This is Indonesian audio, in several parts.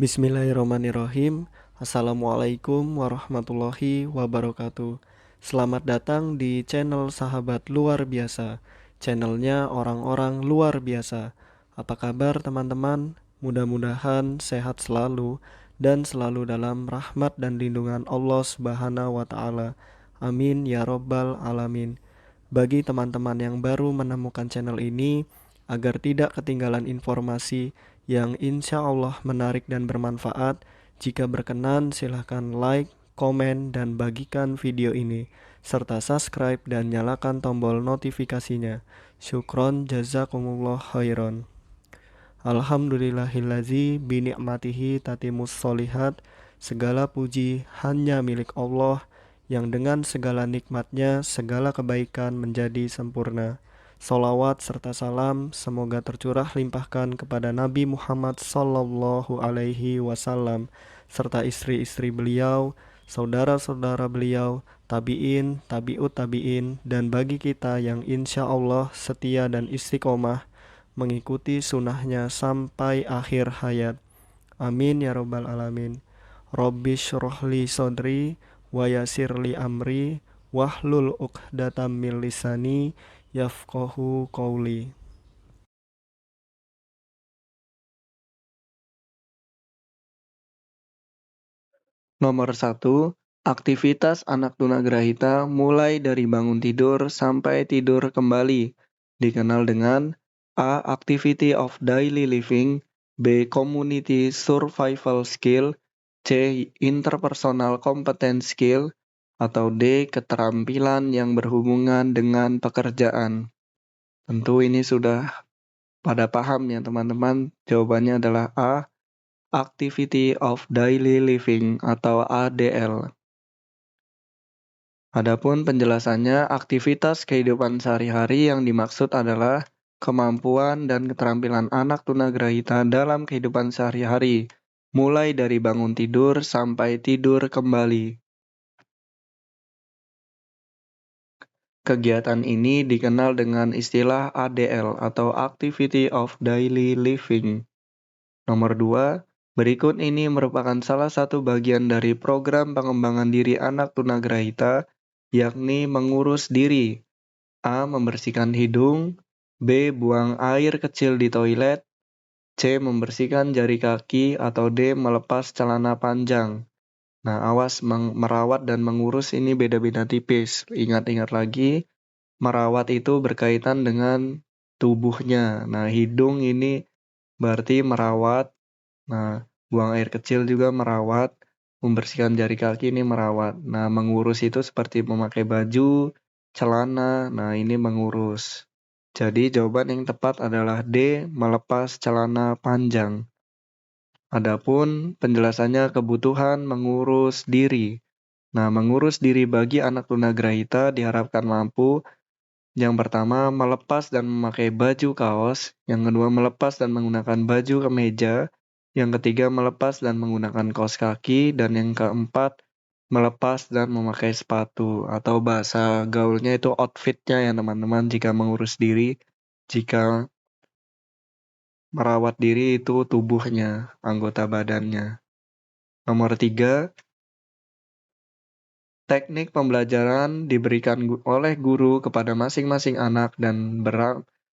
Bismillahirrahmanirrahim. Assalamualaikum warahmatullahi wabarakatuh. Selamat datang di channel Sahabat Luar Biasa. Channelnya orang-orang luar biasa. Apa kabar teman-teman? Mudah-mudahan sehat selalu dan selalu dalam rahmat dan lindungan Allah Subhanahu wa taala. Amin ya robbal alamin. Bagi teman-teman yang baru menemukan channel ini, agar tidak ketinggalan informasi yang insya Allah menarik dan bermanfaat, jika berkenan silahkan like, komen, dan bagikan video ini, serta subscribe dan nyalakan tombol notifikasinya. Syukron jazakumullah khairan. Alhamdulillahillazi bini'matihi tatimus solihat. Segala puji hanya milik Allah, yang dengan segala nikmatnya segala kebaikan menjadi sempurna. Salawat serta salam semoga tercurah limpahkan kepada Nabi Muhammad sallallahu alaihi wasallam serta istri-istri beliau, saudara-saudara beliau, tabi'in, tabi'ut tabi'in, dan bagi kita yang insya Allah setia dan istiqomah mengikuti sunnahnya sampai akhir hayat. Amin ya robbal alamin. Rabbi syrohli sodri wa yasirli amri wahlul uqdatam min lisani yafqahu qawli. Nomor 1, aktivitas anak tunagrahita mulai dari bangun tidur sampai tidur kembali, dikenal dengan A. Activity of daily living, B. Community survival skill, C. Interpersonal competence skill, atau D. Keterampilan yang berhubungan dengan pekerjaan. Tentu ini sudah pada paham ya teman-teman, jawabannya adalah A. Activity of Daily Living atau ADL. Adapun penjelasannya, aktivitas kehidupan sehari-hari yang dimaksud adalah kemampuan dan keterampilan anak tunagrahita dalam kehidupan sehari-hari, mulai dari bangun tidur sampai tidur kembali. Kegiatan ini dikenal dengan istilah ADL atau Activity of Daily Living. Nomor 2, berikut ini merupakan salah satu bagian dari program pengembangan diri anak tunagrahita, yakni mengurus diri. A. Membersihkan hidung, B. Buang air kecil di toilet, C. Membersihkan jari kaki, atau D. Melepas celana panjang. Nah, awas merawat dan mengurus ini beda-beda tipis. Ingat-ingat lagi, merawat itu berkaitan dengan tubuhnya. Nah, hidung ini berarti merawat. Nah, buang air kecil juga merawat, membersihkan jari kaki ini merawat. Nah, mengurus itu seperti memakai baju, celana, nah ini mengurus. Jadi jawaban yang tepat adalah D, melepas celana panjang. Adapun penjelasannya kebutuhan mengurus diri. Nah, mengurus diri bagi anak tunagrahita diharapkan mampu yang pertama, melepas dan memakai baju kaos. Yang kedua, melepas dan menggunakan baju kemeja. Yang ketiga, melepas dan menggunakan kaos kaki. Dan yang keempat, melepas dan memakai sepatu. Atau bahasa gaulnya itu outfitnya ya teman-teman jika mengurus diri. Jika merawat diri itu tubuhnya, anggota badannya. Nomor 3, teknik pembelajaran diberikan oleh guru kepada masing-masing anak dan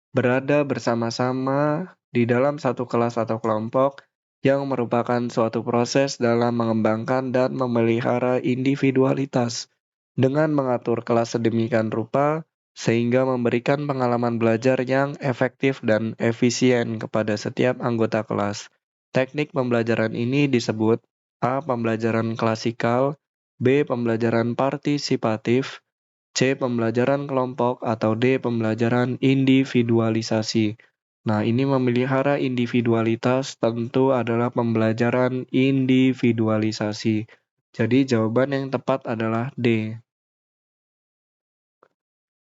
berada bersama-sama di dalam satu kelas atau kelompok yang merupakan suatu proses dalam mengembangkan dan memelihara individualitas dengan mengatur kelas sedemikian rupa sehingga memberikan pengalaman belajar yang efektif dan efisien kepada setiap anggota kelas. Teknik pembelajaran ini disebut A. Pembelajaran klasikal, B. Pembelajaran partisipatif, C. Pembelajaran kelompok, atau D. Pembelajaran individualisasi. Nah, ini memelihara individualitas tentu adalah pembelajaran individualisasi. Jadi jawaban yang tepat adalah D.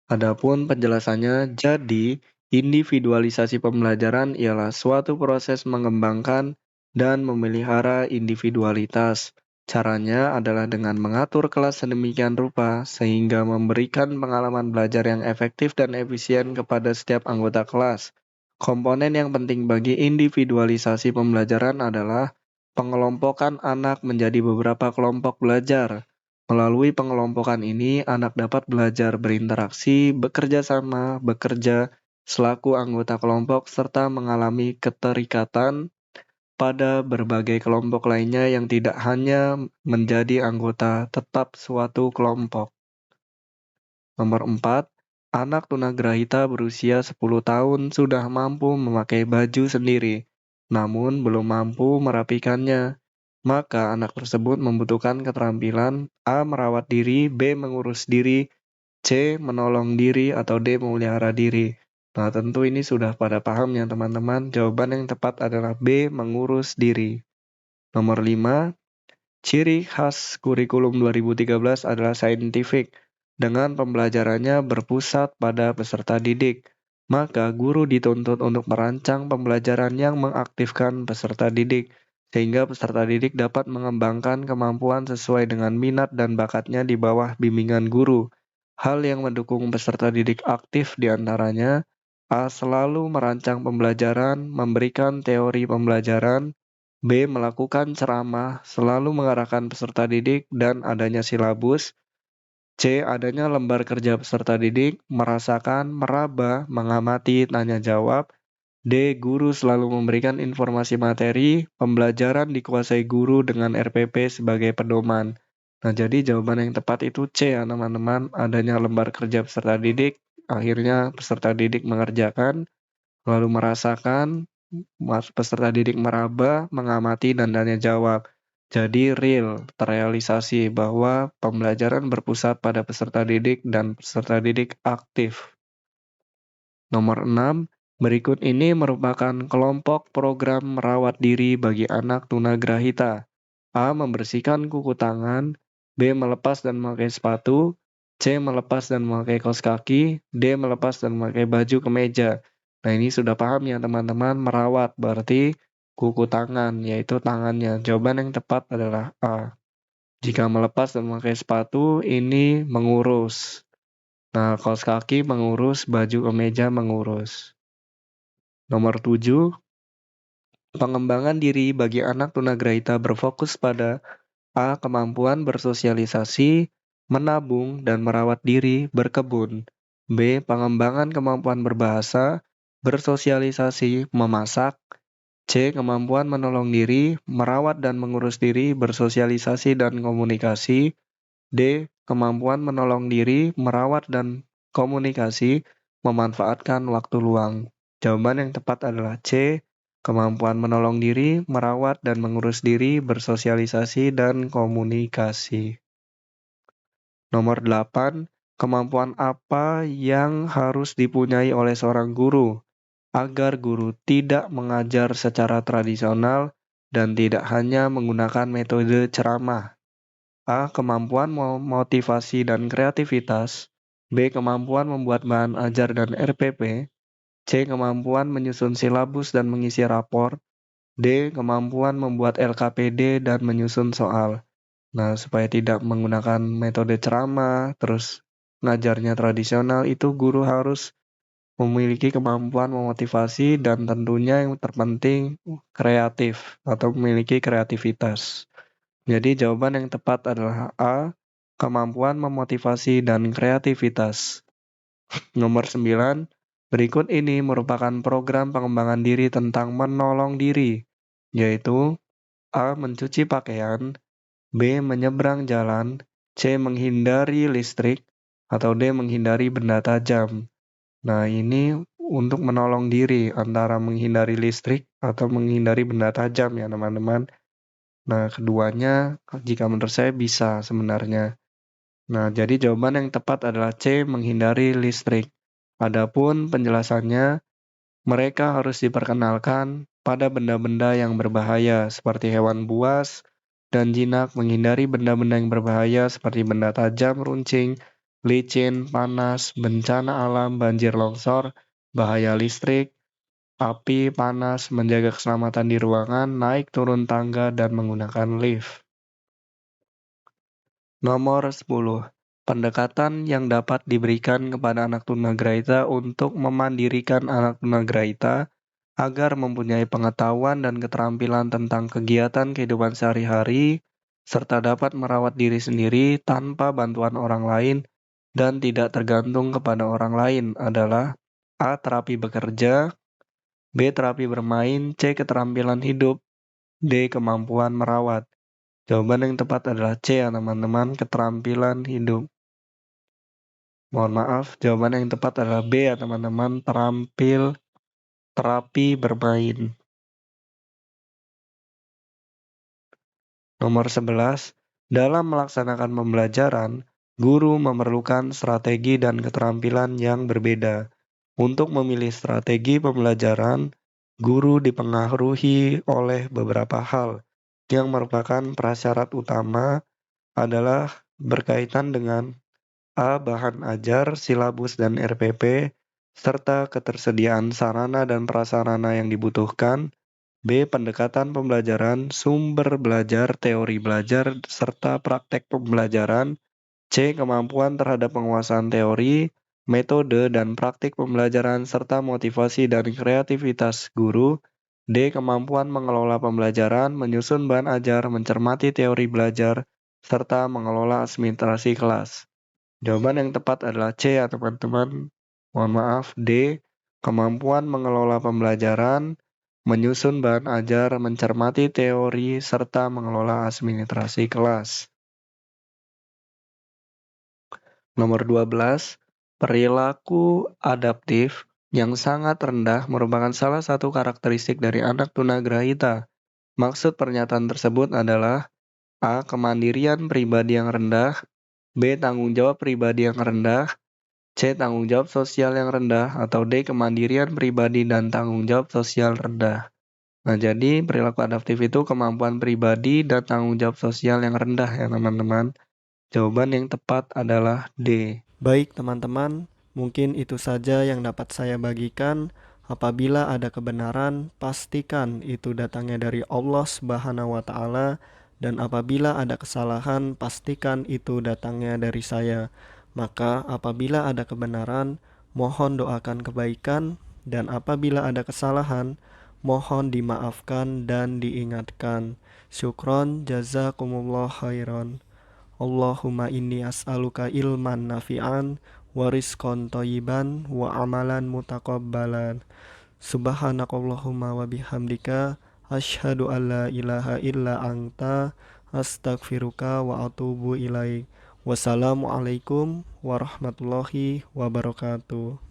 Adapun penjelasannya, jadi individualisasi pembelajaran ialah suatu proses mengembangkan dan memelihara individualitas. Caranya adalah dengan mengatur kelas sedemikian rupa sehingga memberikan pengalaman belajar yang efektif dan efisien kepada setiap anggota kelas. Komponen yang penting bagi individualisasi pembelajaran adalah Pengelompokan anak menjadi beberapa kelompok belajar. Melalui pengelompokan ini, anak dapat belajar berinteraksi, bekerja sama, bekerja selaku anggota kelompok, serta mengalami keterikatan pada berbagai kelompok lainnya yang tidak hanya menjadi anggota tetap suatu kelompok. Nomor 4, anak tunagrahita berusia 10 tahun sudah mampu memakai baju sendiri, namun belum mampu merapikannya. Maka anak tersebut membutuhkan keterampilan A. Merawat diri, B. Mengurus diri, C. Menolong diri, atau D. Memelihara diri. Nah, tentu ini sudah pada paham ya teman-teman. Jawaban yang tepat adalah B. Mengurus diri. Nomor 5, ciri khas kurikulum 2013 adalah saintifik, dengan pembelajarannya berpusat pada peserta didik. Maka guru dituntut untuk merancang pembelajaran yang mengaktifkan peserta didik, sehingga peserta didik dapat mengembangkan kemampuan sesuai dengan minat dan bakatnya di bawah bimbingan guru. Hal yang mendukung peserta didik aktif diantaranya A. Selalu merancang pembelajaran, memberikan teori pembelajaran, B. Melakukan ceramah, selalu mengarahkan peserta didik, dan adanya silabus. C. Adanya lembar kerja peserta didik, merasakan, meraba, mengamati, tanya jawab. D. Guru selalu memberikan informasi materi, pembelajaran dikuasai guru dengan RPP sebagai pedoman. Nah, jadi jawaban yang tepat itu C ya teman-teman, adanya lembar kerja peserta didik, akhirnya peserta didik mengerjakan, lalu merasakan, peserta didik meraba, mengamati, dan tanya jawab. Jadi real, terrealisasi bahwa pembelajaran berpusat pada peserta didik dan peserta didik aktif. Nomor 6, berikut ini merupakan kelompok program merawat diri bagi anak tunagrahita. A. Membersihkan kuku tangan, B. Melepas dan memakai sepatu, C. Melepas dan memakai kaos kaki, D. Melepas dan memakai baju kemeja. Nah, ini sudah paham ya teman-teman, merawat berarti kuku tangan, yaitu tangannya. Jawaban yang tepat adalah A. Jika melepas dan memakai sepatu, ini mengurus. Nah, kaos kaki mengurus, baju kemeja mengurus. Nomor 7, pengembangan diri bagi anak tunagrahita berfokus pada A. Kemampuan bersosialisasi, menabung, dan merawat diri, berkebun. B. Pengembangan kemampuan berbahasa, bersosialisasi, memasak. C. Kemampuan menolong diri, merawat dan mengurus diri, bersosialisasi, dan komunikasi. D. Kemampuan menolong diri, merawat dan komunikasi, memanfaatkan waktu luang. Jawaban yang tepat adalah C. Kemampuan menolong diri, merawat dan mengurus diri, bersosialisasi, dan komunikasi. Nomor 8, kemampuan apa yang harus dipunyai oleh seorang guru agar guru tidak mengajar secara tradisional dan tidak hanya menggunakan metode ceramah? A. Kemampuan motivasi dan kreativitas. B. Kemampuan membuat bahan ajar dan RPP. C. Kemampuan menyusun silabus dan mengisi rapor. D. Kemampuan membuat LKPD dan menyusun soal. Nah, supaya tidak menggunakan metode ceramah, terus ngajarnya tradisional, itu guru harus memiliki kemampuan memotivasi dan tentunya yang terpenting kreatif atau memiliki kreativitas. Jadi jawaban yang tepat adalah A. Kemampuan memotivasi dan kreativitas. Nomor 9, berikut ini merupakan program pengembangan diri tentang menolong diri, yaitu A. Mencuci pakaian, B. Menyeberang jalan, C. Menghindari listrik, atau D. Menghindari benda tajam. Nah, ini untuk menolong diri antara menghindari listrik atau menghindari benda tajam ya teman-teman. Nah, keduanya jika menurut saya bisa sebenarnya. Nah, jadi jawaban yang tepat adalah C. Menghindari listrik. Adapun penjelasannya, mereka harus diperkenalkan pada benda-benda yang berbahaya seperti hewan buas dan jinak, menghindari benda-benda yang berbahaya seperti benda tajam, runcing, licin, panas, bencana alam, banjir longsor, bahaya listrik, api, panas, menjaga keselamatan di ruangan, naik turun tangga, dan menggunakan lift. Nomor 10. Pendekatan yang dapat diberikan kepada anak tunagrahita untuk memandirikan anak tunagrahita agar mempunyai pengetahuan dan keterampilan tentang kegiatan kehidupan sehari-hari, serta dapat merawat diri sendiri tanpa bantuan orang lain dan tidak tergantung kepada orang lain adalah A. Terapi bekerja, B. Terapi bermain, C. Keterampilan hidup, D. Kemampuan merawat. Jawaban yang tepat adalah C ya teman-teman, keterampilan hidup. Mohon maaf, jawaban yang tepat adalah B ya teman-teman, terapi bermain. Nomor 11, dalam melaksanakan pembelajaran, guru memerlukan strategi dan keterampilan yang berbeda. Untuk memilih strategi pembelajaran, guru dipengaruhi oleh beberapa hal yang merupakan prasyarat utama adalah berkaitan dengan A. Bahan ajar, silabus, dan RPP, serta ketersediaan sarana dan prasarana yang dibutuhkan. B. Pendekatan pembelajaran, sumber belajar, teori belajar, serta praktek pembelajaran. C. Kemampuan terhadap penguasaan teori, metode, dan praktik pembelajaran, serta motivasi dan kreativitas guru. D. Kemampuan mengelola pembelajaran, menyusun bahan ajar, mencermati teori belajar, serta mengelola administrasi kelas. Jawaban yang tepat adalah C ya teman-teman. Mohon maaf, D. Kemampuan mengelola pembelajaran, menyusun bahan ajar, mencermati teori, serta mengelola administrasi kelas. Nomor 12, perilaku adaptif yang sangat rendah merupakan salah satu karakteristik dari anak tunagrahita. Maksud pernyataan tersebut adalah A. Kemandirian pribadi yang rendah, B. Tanggung jawab pribadi yang rendah, C. Tanggung jawab sosial yang rendah, atau D. Kemandirian pribadi dan tanggung jawab sosial rendah. Nah, jadi perilaku adaptif itu kemampuan pribadi dan tanggung jawab sosial yang rendah ya teman-teman. Jawaban yang tepat adalah D. Baik teman-teman, mungkin itu saja yang dapat saya bagikan. Apabila ada kebenaran, pastikan itu datangnya dari Allah Subhanahu wa Ta'ala, dan apabila ada kesalahan, pastikan itu datangnya dari saya. Maka apabila ada kebenaran, mohon doakan kebaikan, dan apabila ada kesalahan, mohon dimaafkan dan diingatkan. Syukron, jazakumullah khairan. Allahumma inni as'aluka ilman nafi'an wa rizqan thayyiban wa amalan mutaqabbalan. Subhanakallahumma wa bihamdika asyhadu an la ilaha illa anta astaghfiruka wa atubu ilaik. Wassalamualaikum warahmatullahi wabarakatuh.